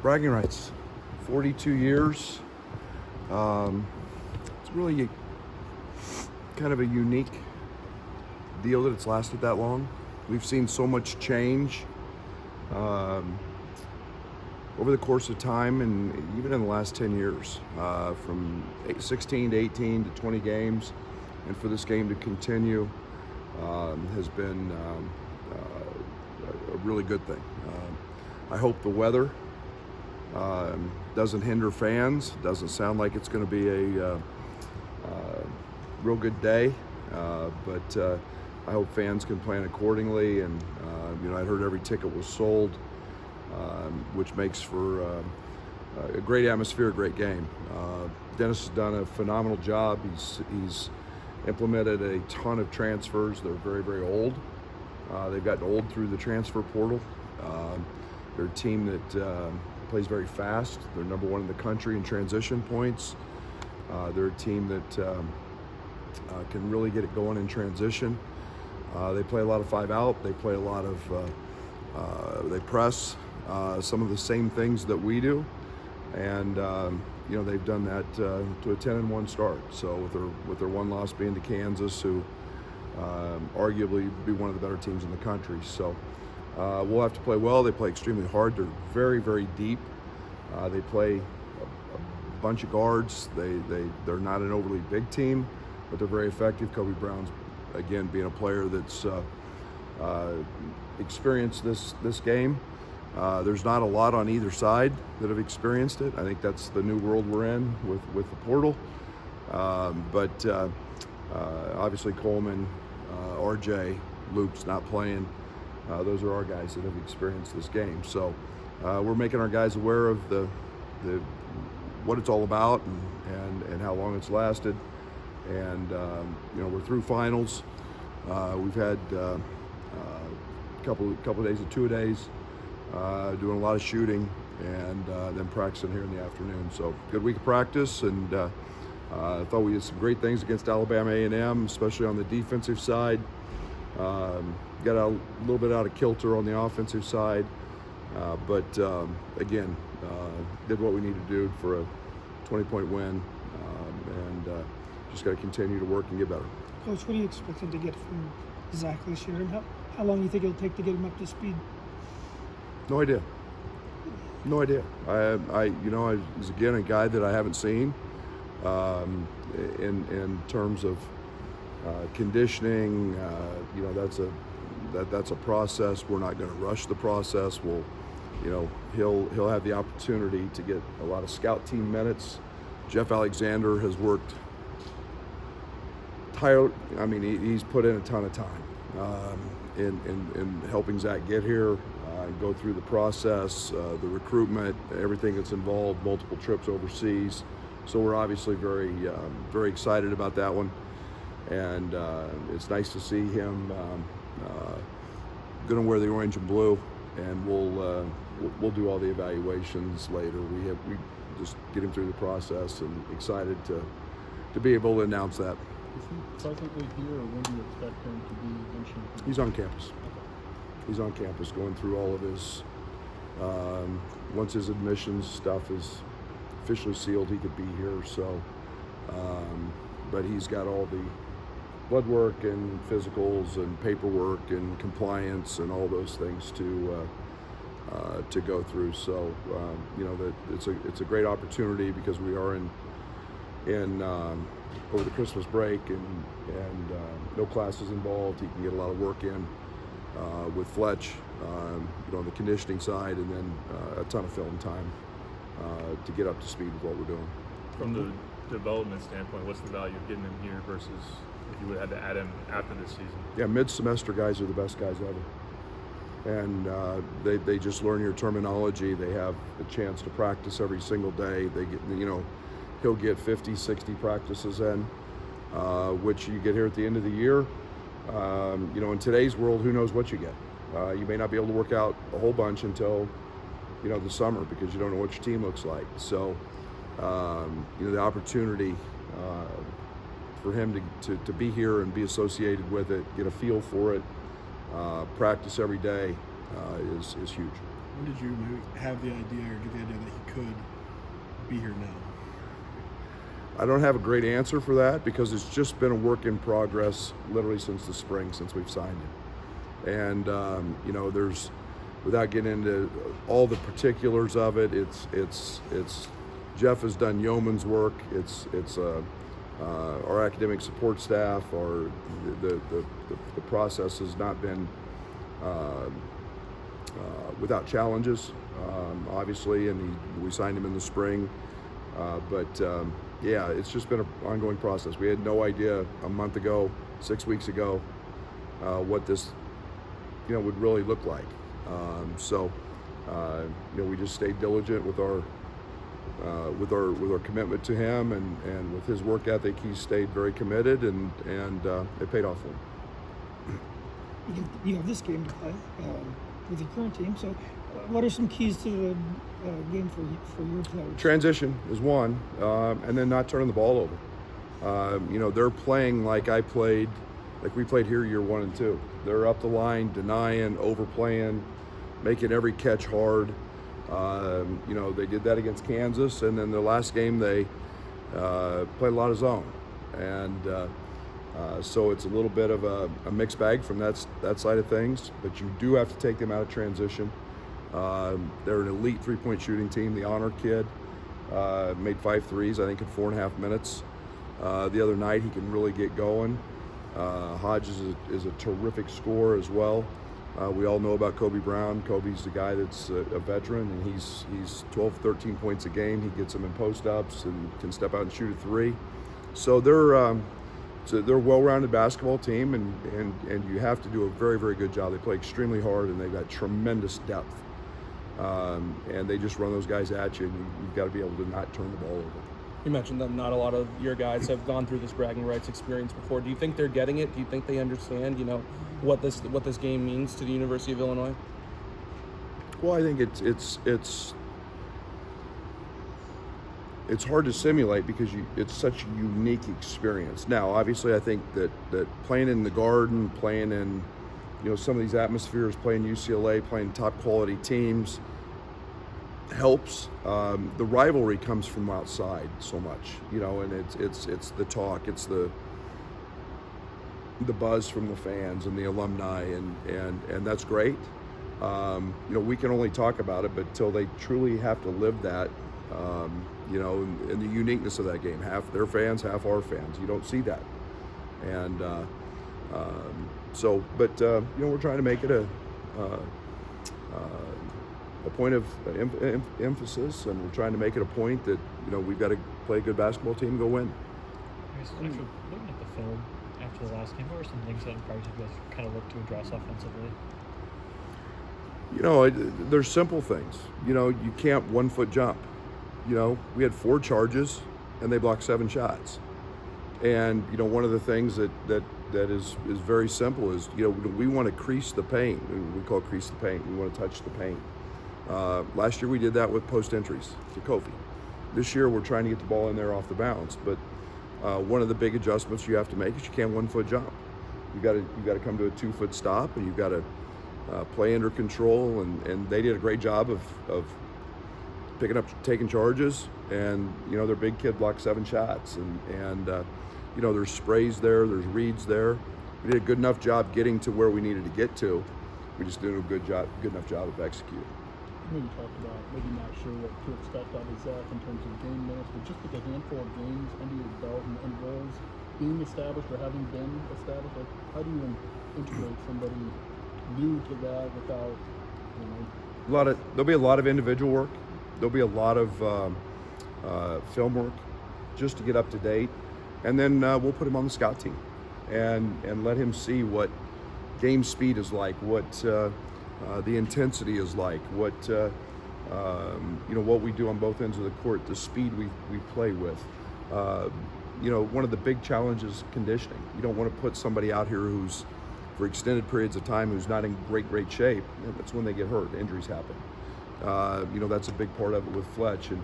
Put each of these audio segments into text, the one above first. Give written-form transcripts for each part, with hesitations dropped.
Bragging rights, 42 years. It's really kind of a unique deal that it's lasted that long. We've seen so much change over the course of time, and even in the last 10 years, from 16 to 18 to 20 games, and for this game to continue has been a really good thing. I hope the weather doesn't hinder fans. Doesn't sound like it's going to be a real good day, but I hope fans can plan accordingly. And I heard every ticket was sold, which makes for a great atmosphere, a great game. Dennis has done a phenomenal job. He's implemented a ton of transfers. They're very, very old. They've gotten old through the transfer portal. They're a team that plays very fast. They're number one in the country in transition points. They're a team that can really get it going in transition. They play a lot of 5-out. They play a lot of, they press some of the same things that we do. And, they've done that to a 10-1 start. So with their one loss being to Kansas, who arguably be one of the better teams in the country. So we'll have to play well. They play extremely hard. They're very, very deep. They play a bunch of guards. They're not an overly big team, but they're very effective. Kobe Brown's, again, being a player that's experienced this game. There's not a lot on either side that have experienced it. I think that's the new world we're in with the portal. But obviously Coleman, RJ, Luke's not playing. Those are our guys that have experienced this game. So we're making our guys aware of the what it's all about and how long it's lasted. And we're through finals. We've had a couple of days of two-a-days, doing a lot of shooting, and then practicing here in the afternoon. So good week of practice, and I thought we did some great things against Alabama A&M, especially on the defensive side. Got a little bit out of kilter on the offensive side, but again, did what we need to do for a 20-point win, and just got to continue to work and get better. Coach, what are you expecting to get from Zach this year, and how long do you think it'll take to get him up to speed? No idea. No idea. I he's again a guy that I haven't seen in terms of conditioning. That's a process. We're not going to rush the process. He'll have the opportunity to get a lot of scout team minutes. Jeff Alexander has worked tired. I mean, he's put in a ton of time in helping Zach get here, go through the process, the recruitment, everything that's involved, multiple trips overseas. So we're obviously very, very excited about that one. And it's nice to see him going to wear the orange and blue, and we'll do all the evaluations later. We just get him through the process, and excited to be able to announce that. Is he presently here, or when do you expect him to be in Champaign? He's on campus. He's on campus going through all of his, once his admissions stuff is officially sealed, he could be here. So, but he's got all the blood work and physicals and paperwork and compliance and all those things to go through. So, that it's a great opportunity, because we are in over the Christmas break, and no classes involved. He can get a lot of work in with Fletch, on the conditioning side, and then a ton of film time to get up to speed with what we're doing. From the development standpoint, what's the value of getting him here versus if you would have had to add him after this season? Yeah, mid-semester guys are the best guys ever. And they just learn your terminology. They have a chance to practice every single day. They get, he'll get 50, 60 practices in, which you get here at the end of the year. In today's world, who knows what you get? You may not be able to work out a whole bunch until, the summer, because you don't know what your team looks like. So, the opportunity for him to be here and be associated with it, get a feel for it, practice every day is huge. When did you have the idea or get the idea that he could be here now? I don't have a great answer for that because it's just been a work in progress literally since the spring, since we've signed him. And you know, there's, without getting into all the particulars of it, it's Jeff has done yeoman's work. It's our academic support staff, or the process has not been without challenges, obviously, and we signed him in the spring. Yeah, it's just been an ongoing process. We had no idea a month ago, 6 weeks ago, what this, you know, would really look like. You know, we just stayed diligent with our commitment to him, and with his work ethic, he stayed very committed, and it paid off for him. You have this game to play with your current team. So, what are some keys to the game for your players? Transition is one, and then not turning the ball over. You know, they're playing like I played, like we played here year 1 and 2. They're up the line, denying, overplaying, making every catch hard. You know, they did that against Kansas, and then the last game they played a lot of zone, and so it's a little bit of a mixed bag from that side of things. But you do have to take them out of transition. They're an elite three-point shooting team. The honor kid made 5 threes, I think, in 4.5 minutes. The other night, he can really get going. Hodges is a terrific scorer as well. We all know about Kobe Brown. Kobe's the guy that's a veteran, and he's 12, 13 points a game. He gets them in post-ups and can step out and shoot a 3. So they're a well-rounded basketball team, and you have to do a very, very good job. They play extremely hard, and they've got tremendous depth. And they just run those guys at you, and you've got to be able to not turn the ball over. You mentioned that not a lot of your guys have gone through this bragging rights experience before. Do you think they're getting it? Do you think they understand, you know, what this game means to the University of Illinois? Well, I think it's hard to simulate because it's such a unique experience. Now, obviously, I think that playing in the Garden, playing in, you know, some of these atmospheres, playing UCLA, playing top quality teams helps. The rivalry comes from outside so much, you know, and it's the talk, it's the buzz from the fans and the alumni, and that's great. You know, we can only talk about it, but until they truly have to live that, you know, and the uniqueness of that game, half their fans, half our fans, you don't see that. And you know, we're trying to make it a point of emphasis, and we're trying to make it a point that, you know, we've got to play a good basketball team and go win. Looking at the film after the last game, what were some things that in practice you guys kind of look to address offensively? You know, there's simple things. You know, you can't 1-foot jump. You know, we had 4 charges, and they blocked 7 shots. And, you know, one of the things that is very simple is, you know, we want to crease the paint. We call it crease the paint. We want to touch the paint. Last year we did that with post entries to Kofi. This year we're trying to get the ball in there off the bounce. But one of the big adjustments you have to make is you can't 1-foot jump. You got to come to a 2-foot stop, and you've got to play under control. And they did a great job of picking up, taking charges. And, you know, their big kid blocked 7 shots. And you know, there's sprays there, there's reads there. We did a good enough job getting to where we needed to get to. We just did a good enough job of executing. I know you talked about maybe not sure what to expect out of Zach in terms of game minutes, but just with a handful of games under your belt and roles being established or having been established, like, how do you integrate somebody new to that without, you know? There'll be a lot of individual work. There'll be a lot of film work just to get up to date. And then we'll put him on the scout team and let him see what game speed is like, what the intensity is like, what you know, what we do on both ends of the court, the speed we play with. You know, one of the big challenges is conditioning. You don't want to put somebody out here who's, for extended periods of time, who's not in great shape. That's when they get hurt. Injuries happen. You know, that's a big part of it with Fletch. And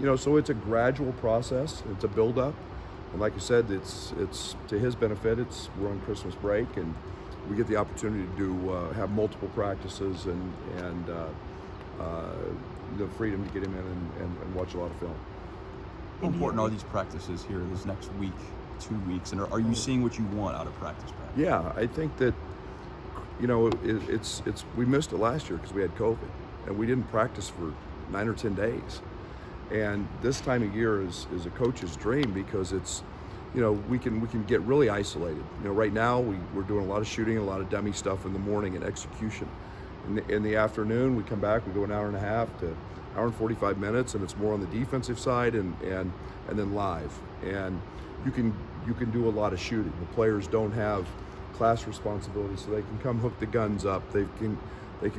you know, so it's a gradual process. It's a build-up, and like I said, it's to his benefit. We're on Christmas break, and we get the opportunity to have multiple practices and the freedom to get him in and watch a lot of film. How important are these practices here this next week, 2 weeks, and are you seeing what you want out of practice? Yeah, I think that it's we missed it last year because we had COVID and we didn't practice for 9 or 10 days. And this time of year is a coach's dream because it's, we can get really isolated. Right now we're doing a lot of shooting, a lot of dummy stuff in the morning and execution. In the afternoon we come back, we go an hour and a half to hour and 45 minutes, and it's more on the defensive side and then live. And you can do a lot of shooting. The players don't have class responsibility, so they can come hook the guns up. They can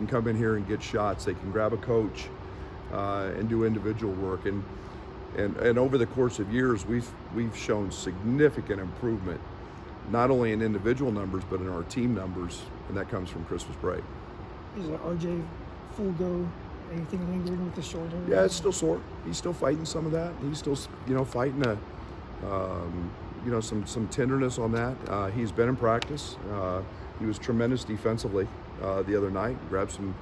come in here and get shots. They can grab a coach and do individual work. And over the course of years, we've shown significant improvement, not only in individual numbers but in our team numbers, and that comes from Christmas break. Is RJ full go? Anything lingering with the shoulder? Yeah, it's still sore. He's still fighting some of that. He's still, fighting some tenderness on that. He's been in practice. He was tremendous defensively the other night. Grabbed some,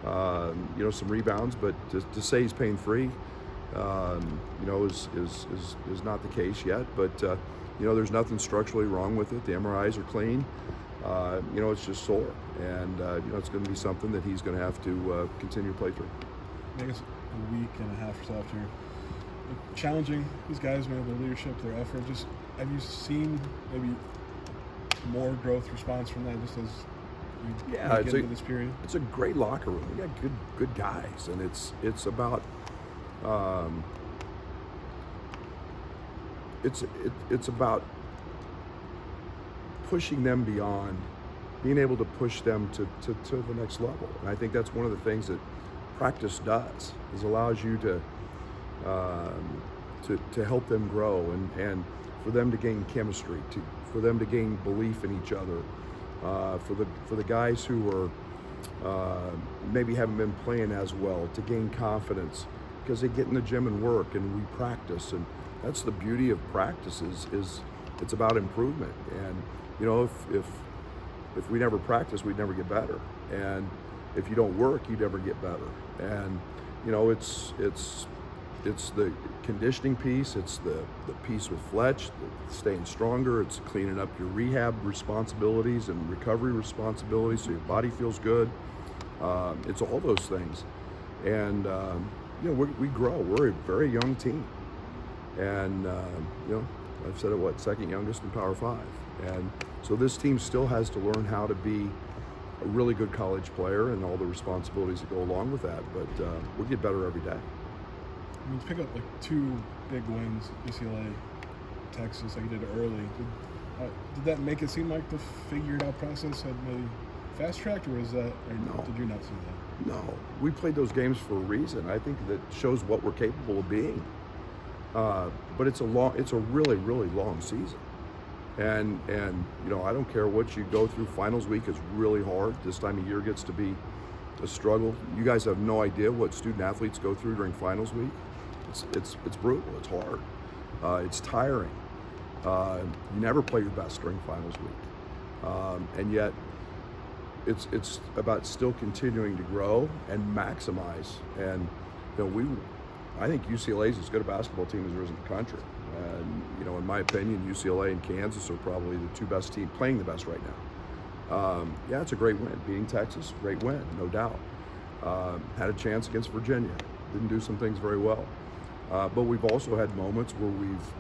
some rebounds. But to say he's pain-free, is not the case yet. But there's nothing structurally wrong with it. The MRIs are clean. It's just sore, and it's going to be something that he's going to have to continue to play through. I guess a week and a half or so after, challenging these guys, maybe their leadership, their effort. Just have you seen maybe more growth response from that, just as you get into this period? It's a great locker room. We got good guys, and it's about it's about pushing them beyond, being able to push them to the next level. And I think that's one of the things that practice does, is allows you to help them grow and for them to gain chemistry, for them to gain belief in each other, for the guys who are maybe haven't been playing as well to gain confidence because they get in the gym and work and we practice. And that's the beauty of practice is it's about improvement. And if we never practice, we'd never get better. And if you don't work, you never get better. And it's the conditioning piece, it's the piece with Fletch, staying stronger, it's cleaning up your rehab responsibilities and recovery responsibilities so your body feels good. It's all those things. And we grow. We're a very young team. And I've said it, second youngest in Power 5. And so this team still has to learn how to be a really good college player and all the responsibilities that go along with that. But we'll get better every day. I mean, to pick up 2 big wins, UCLA, Texas, like you did early. Did that make it seem like the figured out process had maybe fast tracked, or no? Did you not see that? No, we played those games for a reason. I think that shows what we're capable of being. But it's a really, really long season. And I don't care what you go through. Finals week is really hard. This time of year gets to be a struggle. You guys have no idea what student athletes go through during finals week. It's brutal. It's hard. It's tiring. You never play your best during finals week, and yet it's about still continuing to grow and maximize. And I think UCLA is as good a basketball team as there is in the country. And in my opinion, UCLA and Kansas are probably the 2 best teams playing the best right now. It's a great win. Beating Texas, great win, no doubt. Had a chance against Virginia. Didn't do some things very well. But we've also had moments where we've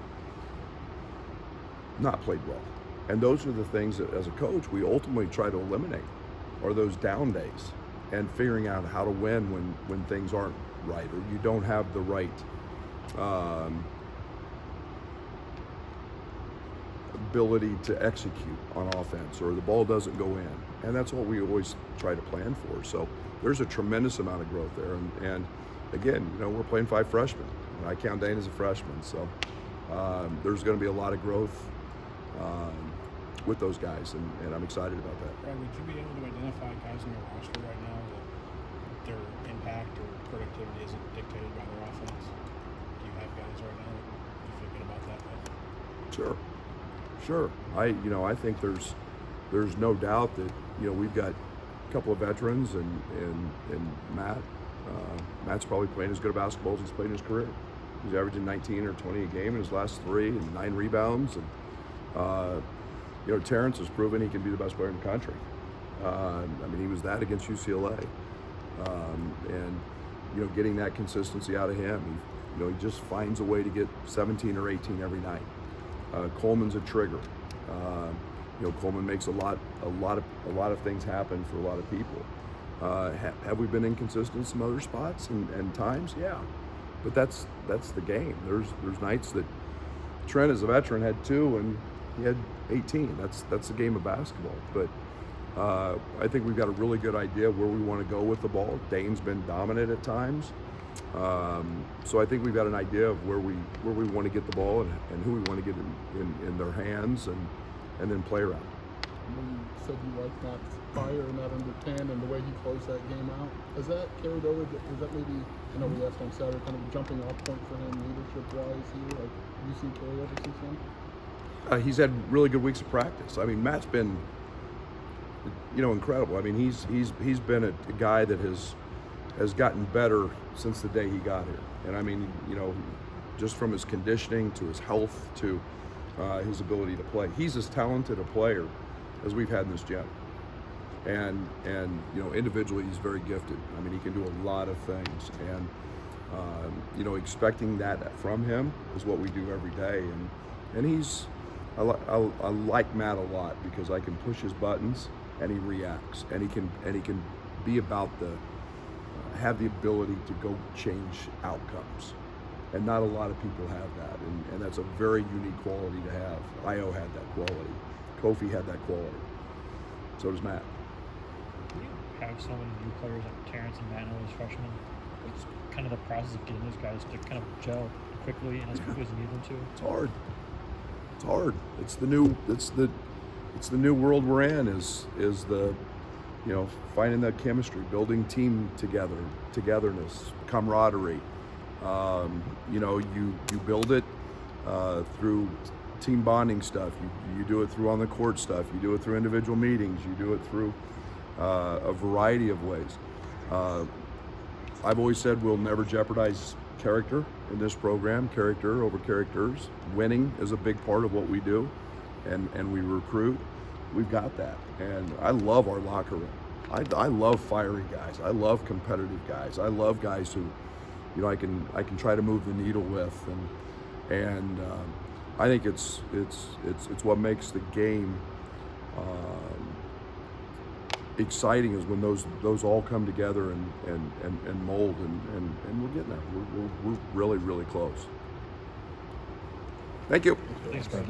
not played well. And those are the things that, as a coach, we ultimately try to eliminate, are those down days and figuring out how to win when things aren't right or you don't have the right ability to execute on offense, or the ball doesn't go in. And that's what we always try to plan for. So there's a tremendous amount of growth there. And again, we're playing 5 freshmen. And I count Dane as a freshman. So there's going to be a lot of growth with those guys, and I'm excited about that. Brad, would you be able to identify guys in your roster right now that their impact or productivity isn't dictated by their offense? Do you have guys right now that you're thinking about that? Sure. I think there's there's no doubt that, you know, we've got a couple of veterans and Matt. Matt's probably playing as good a basketball as he's played in his career. He's averaging 19 or 20 a game in his last 3 and 9 rebounds. And, you know, Terrence has proven he can be the best player in the country. I mean, he was that against UCLA. And, you know, getting that consistency out of him, he just finds a way to get 17 or 18 every night. Coleman's a trigger. You know, Coleman makes a lot of things happen for a lot of people. Have we been inconsistent in some other spots and times? Yeah, but that's the game. There's nights that Trent, as a veteran, had 2 and he had 18. That's the game of basketball. But I think we've got a really good idea of where we want to go with the ball. Dane's been dominant at times, so I think we've got an idea of where we want to get the ball and who we want to get in their hands and then play around. You said you liked Matt's fire and that under 10 and the way he closed that game out. Has that carried over? Was that maybe, I know we asked on Saturday, kind of a jumping off point for him leadership-wise here? Like, have you seen carry over since then? He's had really good weeks of practice. I mean, Matt's been, you know, incredible. I mean, he's been a guy that has gotten better since the day he got here. And I mean, you know, just from his conditioning to his health to his ability to play. He's as talented a player as we've had in this gym. And you know, individually he's very gifted. I mean, he can do a lot of things. And you know, expecting that from him is what we do every day. And I like Matt a lot because I can push his buttons and he reacts, and he can be about have the ability to go change outcomes. And not a lot of people have that, and that's a very unique quality to have. Io had that quality. Kofi had that quality. So does Matt. When you have so many new players like Terrence and Matt and as freshmen, what's kind of the process of getting those guys to kind of gel quickly and as quickly as you need them to? It's hard. It's hard. It's the new world we're in. Is the, you know, finding that chemistry, building team togetherness, camaraderie. You know, you build it through team bonding stuff. You do it through on the court stuff. You do it through individual meetings. You do it through a variety of ways. I've always said we'll never jeopardize character in this program, character over characters. Winning is a big part of what we do, and we recruit. We've got that, and I love our locker room. I love fiery guys. I love competitive guys. I love guys who, you know, I can try to move the needle with, and I think it's what makes the game exciting is when those all come together and mold, and we're getting there. We're really close. Thank you. Thanks, Brad.